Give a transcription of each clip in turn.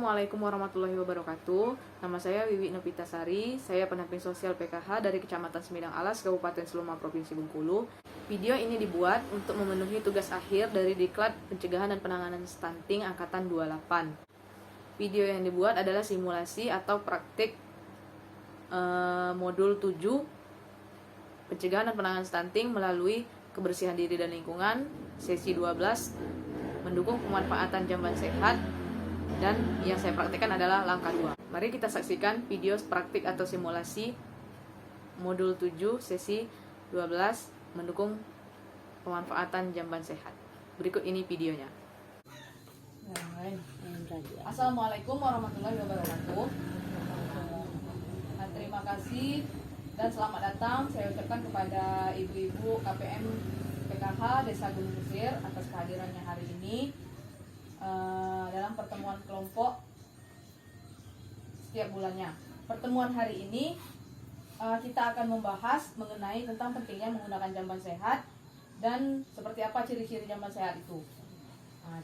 Assalamualaikum warahmatullahi wabarakatuh. Nama saya Wiwi Novitasari. Saya pendamping sosial PKH dari Kecamatan Semidang Alas, Kabupaten Seluma, Provinsi Bengkulu. Video ini dibuat untuk memenuhi tugas akhir dari Diklat Pencegahan dan Penanganan Stunting Angkatan 28. Video yang dibuat adalah simulasi atau praktik modul 7 Pencegahan dan Penanganan Stunting melalui kebersihan diri dan lingkungan, sesi 12, mendukung pemanfaatan jamban sehat, dan yang saya praktikkan adalah langkah 2. Mari kita saksikan video praktik atau simulasi modul 7 sesi 12 mendukung pemanfaatan jamban sehat. Berikut ini videonya. Assalamualaikum warahmatullahi wabarakatuh. Terima kasih dan selamat datang saya ucapkan kepada ibu-ibu KPM PKH Desa Gunung Kusir atas kehadirannya hari ini dalam pertemuan kelompok setiap bulannya. Pertemuan hari ini kita akan membahas mengenai tentang pentingnya menggunakan jamban sehat dan seperti apa ciri-ciri jamban sehat itu.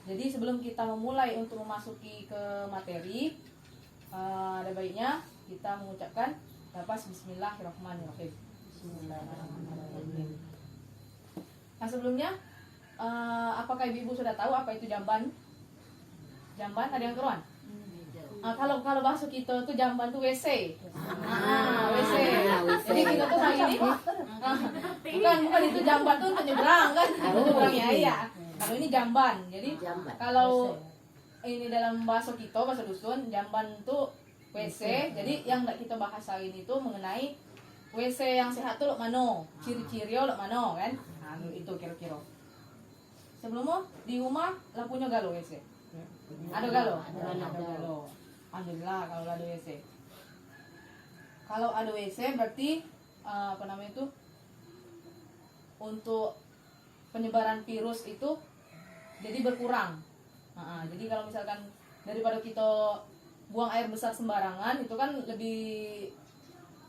Jadi sebelum kita memulai untuk memasuki ke materi, ada baiknya kita mengucapkan lafaz Bismillahirrahmanirrahim. Bismillahirrahmanirrahim. Nah sebelumnya, apakah ibu-ibu sudah tahu apa itu jamban? Jamban ada yang keruan? Kalau bahasa kita tuh jamban tuh WC. WC. Jadi kita tuh hari ini bukan itu jamban tuh untuk nyebrang kan? Untuk nyebrangnya iya. Kalau ini jamban. Jadi kalau ini dalam bahasa kita, bahasa dusun, jamban tuh WC. Jadi yang kita bahas hari ini tuh mengenai WC yang sehat tuh lok mano, ciri-ciri lok mano kan? Itu kira-kira. Sebelumnya di rumah lampunya galo WC. Ada galo? Ada galo. Alhamdulillah kalau ada WC. Kalau ada WC berarti apa namanya itu? Untuk penyebaran virus itu jadi berkurang. Jadi kalau misalkan daripada kita buang air besar sembarangan itu kan lebih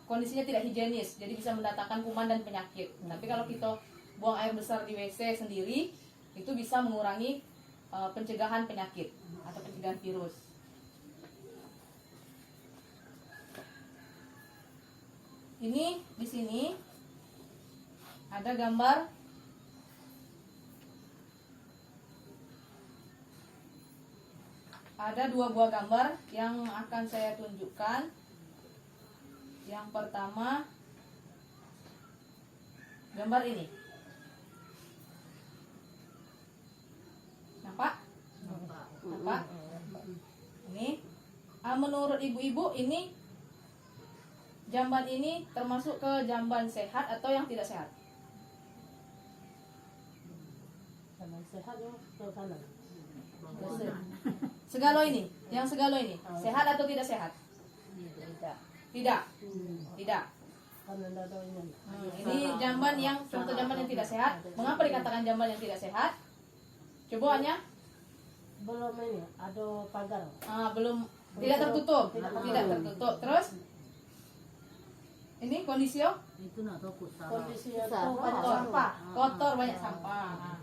kondisinya tidak higienis, jadi bisa mendatangkan kuman dan penyakit. Tapi kalau kita buang air besar di WC sendiri itu bisa mengurangi pencegahan penyakit atau pencegahan virus. Ini di sini ada gambar ada 2 buah gambar yang akan saya tunjukkan. Yang pertama gambar ini. Nampak? Ini menurut ibu-ibu ini jamban ini termasuk ke jamban sehat atau yang tidak sehat? Jamban sehat ya, Segalo ini, yang segalo ini sehat atau tidak sehat? Tidak. Ini jamban yang contoh jamban yang tidak sehat. Mengapa dikatakan jamban yang tidak sehat? Coba hanya belum ini ada pagar. Belum, tidak tertutup. Terus ini kondisi Kondisi kotor, banyak sampah.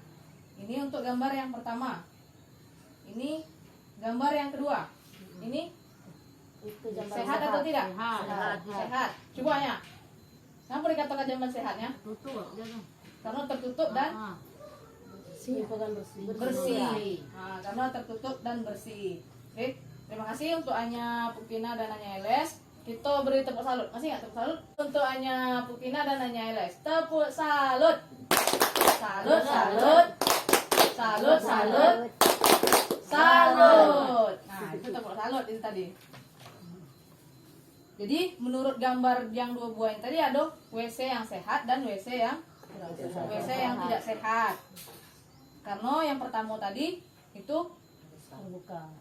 Ini untuk gambar yang pertama. Ini gambar yang kedua. Ini itu jamban sehat atau tidak? Sehat. Coba ya. Kenapa dikatakan jamban sehatnya? Karena tertutup dan bersih. Karena tertutup dan bersih. Oke, terima kasih untuk Anya Pupina dan Anya Eles. Kita beri tepuk salut. Masih nggak tepuk salut? Untuk Anya Pupina dan Anya Eles. Tepuk salut. Salut. Nah, itu tepuk salut itu tadi. Jadi menurut gambar yang 2 buah yang tadi ada WC yang sehat dan WC yang tidak sehat. Karena yang pertama tadi itu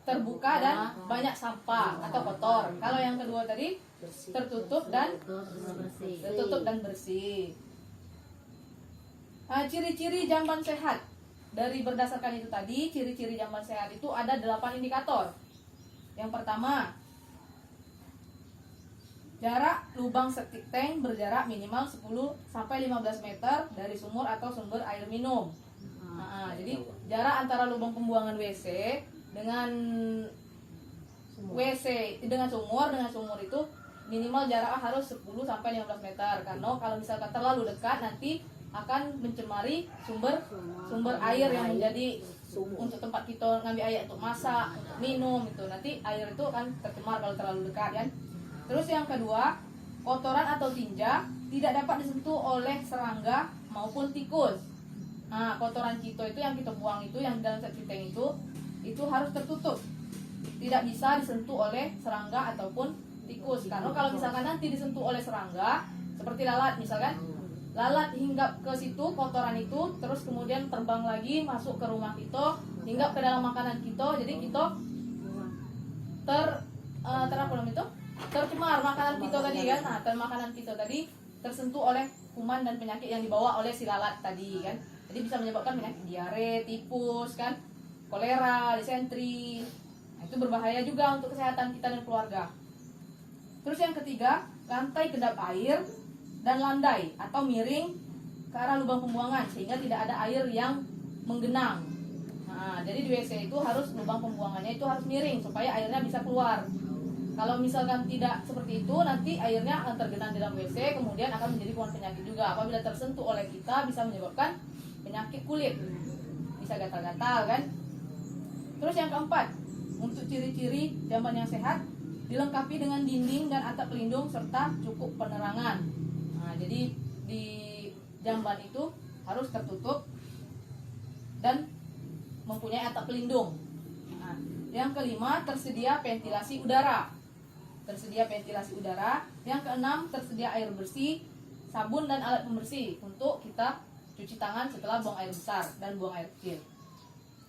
terbuka dan banyak sampah atau kotor. Kalau yang kedua tadi tertutup dan bersih. Ciri-ciri jamban sehat. Dari berdasarkan itu tadi, ciri-ciri jamban sehat itu ada 8 indikator. Yang pertama, jarak lubang septic tank berjarak minimal 10-15 meter dari sumur atau sumber air minum. Jadi jarak antara lubang pembuangan WC dengan WC dengan sumur itu minimal jaraknya harus 10 sampai 15 meter. Karena kalau misalkan terlalu dekat nanti akan mencemari sumber air yang menjadi untuk tempat kita ngambil air untuk masak, untuk minum itu. Nanti air itu akan tercemar kalau terlalu dekat kan. Terus yang kedua, kotoran atau tinja tidak dapat disentuh oleh serangga maupun tikus. Nah, kotoran kita itu yang kita buang itu yang dalam septic tank itu harus tertutup. Tidak bisa disentuh oleh serangga ataupun tikus. Karena kalau misalkan nanti disentuh oleh serangga, seperti lalat misalkan, lalat hinggap ke situ kotoran itu, terus kemudian terbang lagi masuk ke rumah kita, hinggap ke dalam makanan kita, jadi kita tercemar makanan kita tadi kan. Nah, makanan kita tadi tersentuh oleh kuman dan penyakit yang dibawa oleh si lalat tadi kan. Jadi bisa menyebabkan penyakit diare, tipus kan, kolera, disentri. Nah, itu berbahaya juga untuk kesehatan kita dan keluarga. Terus yang ketiga, lantai kedap air dan landai atau miring ke arah lubang pembuangan sehingga tidak ada air yang menggenang. Nah, jadi di WC itu harus lubang pembuangannya itu harus miring supaya airnya bisa keluar. Kalau misalkan tidak seperti itu, nanti airnya akan tergenang di dalam WC, kemudian akan menjadi kuman penyakit juga. Apabila tersentuh oleh kita bisa menyebabkan penyakit kulit, bisa gatal-gatal kan. Terus yang keempat, untuk ciri-ciri jamban yang sehat, dilengkapi dengan dinding dan atap pelindung serta cukup penerangan. Nah, jadi di jamban itu harus tertutup dan mempunyai atap pelindung. Nah, yang kelima, tersedia ventilasi udara. Yang keenam, tersedia air bersih, sabun dan alat pembersih untuk kita cuci tangan setelah buang air besar dan buang air kecil.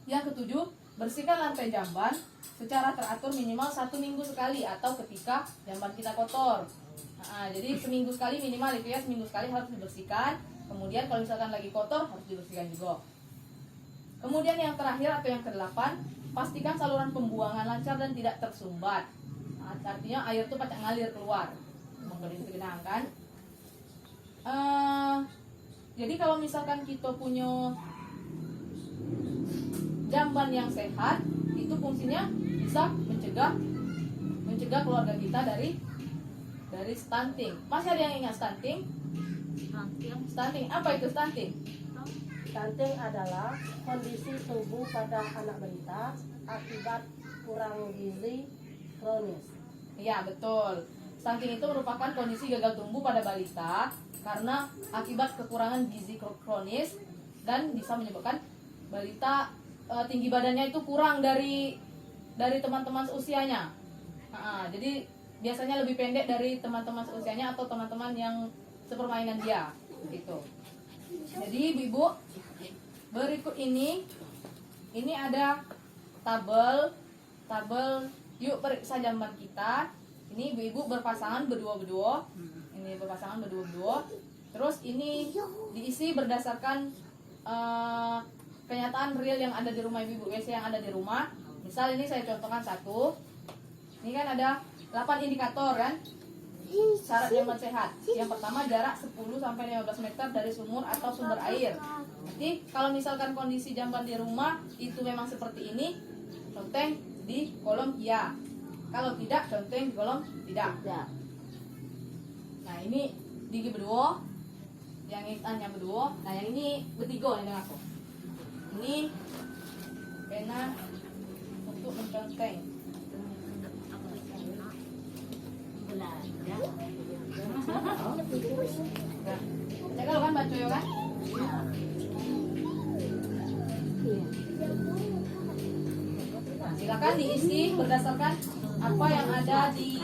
Yang ketujuh, bersihkan lantai jamban secara teratur minimal 1 minggu sekali atau ketika jamban kita kotor. Nah, jadi seminggu sekali minimal itu ya, seminggu sekali harus dibersihkan. Kemudian kalau misalkan lagi kotor harus dibersihkan juga. Kemudian yang terakhir atau yang kedelapan, pastikan saluran pembuangan lancar dan tidak tersumbat. Nah, artinya air itu pacak ngalir keluar, menggenang kan. Jadi kalau misalkan kita punya jamban yang sehat, itu fungsinya bisa mencegah keluarga kita dari stunting. Masih ada yang ingat stunting? Stunting, apa itu stunting? Stunting adalah kondisi tubuh pada anak balita akibat kurang gizi kronis. Iya, betul. Stunting itu merupakan kondisi gagal tumbuh pada balita karena akibat kekurangan gizi kronis dan bisa menyebabkan balita tinggi badannya itu kurang dari teman-teman seusianya. Jadi biasanya lebih pendek dari teman-teman seusianya atau teman-teman yang sepermainan dia gitu. Jadi ibu-ibu, berikut ini ada tabel yuk periksa jamban kita. Ini ibu-ibu berpasangan berdua-berdua. Ini berpasangan berdua-berdua. Terus ini diisi berdasarkan kenyataan real yang ada di rumah ibu-ibu, WC yang ada di rumah. Misal ini saya contohkan satu. Ini kan ada 8 indikator kan syarat jamban sehat. Yang pertama, jarak 10 sampai 15 meter dari sumur atau sumber air. Jadi kalau misalkan kondisi jamban di rumah itu memang seperti ini, conteng di kolom iya. Kalau tidak, conteng di kolom tidak. Nah, ini gigi berdua, yang yang berdua. Nah, yang ini bertiga nih dengan aku. Ini pena untuk menconteng. Jaga lo kan baca ya kan? Silakan diisi berdasarkan apa yang ada di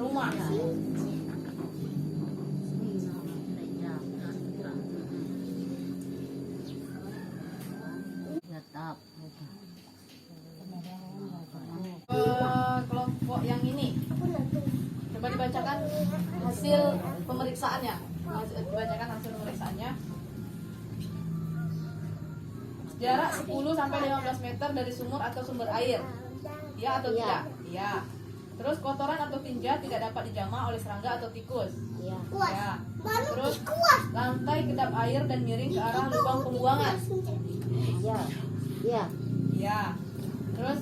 rumah. Kelompok yang ini coba dibacakan hasil pemeriksaannya. Jarak 10 sampai 15 meter dari sumur atau sumber air. Ya atau tidak? Iya. Terus kotoran atau tinja tidak dapat dijamah oleh serangga atau tikus. Ya. Terus lantai kedap air dan miring ke arah lubang pembuangan. Ya. Terus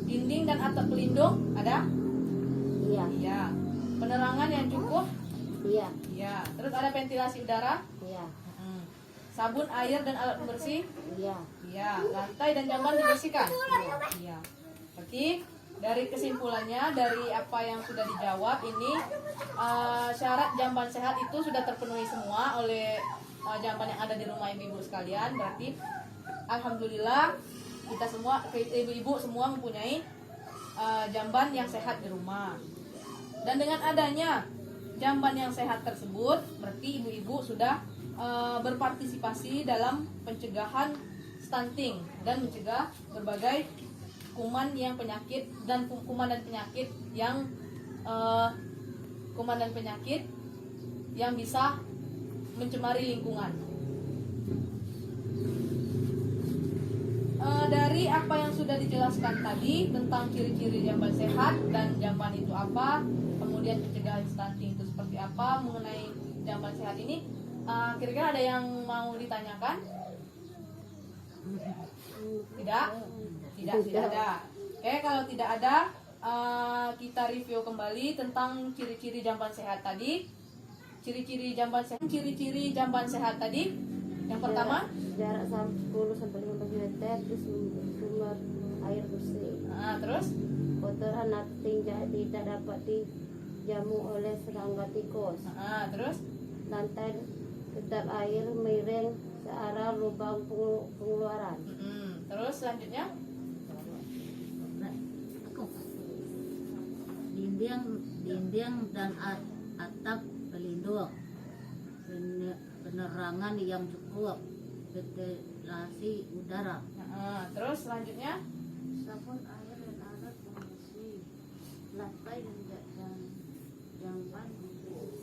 dinding dan atap pelindung ada? Iya. Iya. Penerangan yang cukup? Iya. Iya. Terus ada ventilasi udara? Iya. Sabun, air, dan alat pembersih? Iya. Iya. Lantai dan jamban dibersihkan? Iya. Oke. Dari kesimpulannya, dari apa yang sudah dijawab ini, syarat jamban sehat itu sudah terpenuhi semua oleh jamban yang ada di rumah ibu-ibu sekalian. Berarti alhamdulillah kita semua, ibu-ibu semua mempunyai jamban yang sehat di rumah. Dan dengan adanya jamban yang sehat tersebut, berarti ibu-ibu sudah berpartisipasi dalam pencegahan stunting dan mencegah berbagai kuman dan penyakit yang bisa mencemari lingkungan. Dari apa yang sudah dijelaskan tadi tentang ciri-ciri jamban sehat dan jamban itu apa, kemudian pencegahan stunting itu seperti apa, mengenai jamban sehat ini, kira-kira ada yang mau ditanyakan? Tidak? Tidak ada. Oke, kalau tidak ada, kita review kembali tentang ciri-ciri jamban sehat tadi. Ciri-ciri jamban sehat tadi. Yang pertama, jarak 10-15 meter, terus sumber air bersih. Terus Kotoran tidak dapat dijamu oleh serangga tikus. Terus Lantai kedap air miring searah lubang pengeluaran. Terus selanjutnya, dinding dan atap pelindung, penerangan yang cukup, ventilasi udara. Terus selanjutnya, Sabun air dan alat pembersih. Lantai dan jamban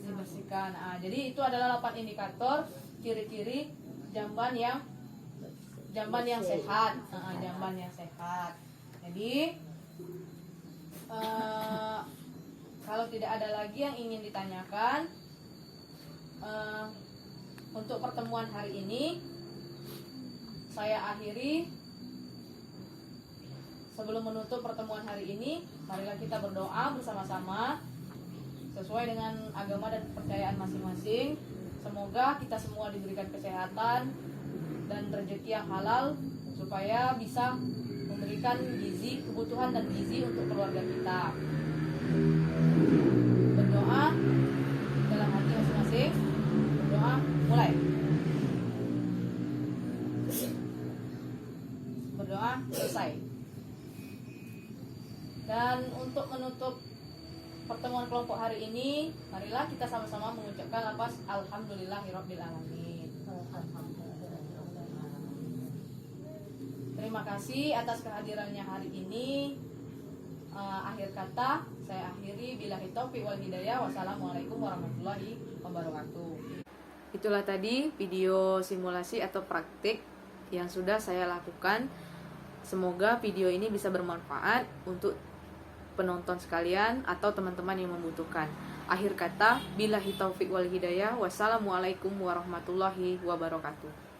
dibersihkan. Jadi itu adalah 8 indikator ciri-ciri jamban yang sehat. Jamban yang sehat. Jadi kalau tidak ada lagi yang ingin ditanyakan, untuk pertemuan hari ini saya akhiri. Sebelum menutup pertemuan hari ini, marilah kita berdoa bersama-sama sesuai dengan agama dan kepercayaan masing-masing. Semoga kita semua diberikan kesehatan dan rezeki yang halal supaya bisa memberikan kebutuhan dan gizi untuk keluarga kita. Berdoa dalam hati masing-masing. Berdoa, mulai. Berdoa, selesai. Dan untuk menutup pertemuan kelompok hari ini, marilah kita sama-sama mengucapkan lafaz alhamdulillahirabbil alamin. Terima kasih atas kehadirannya hari ini. Akhir kata saya akhiri, billahi taufiq wal hidayah. Wassalamualaikum warahmatullahi wabarakatuh. Itulah tadi video simulasi atau praktik yang sudah saya lakukan. Semoga video ini bisa bermanfaat untuk penonton sekalian atau teman-teman yang membutuhkan. Akhir kata, billahi taufiq wal hidayah. Wassalamualaikum warahmatullahi wabarakatuh.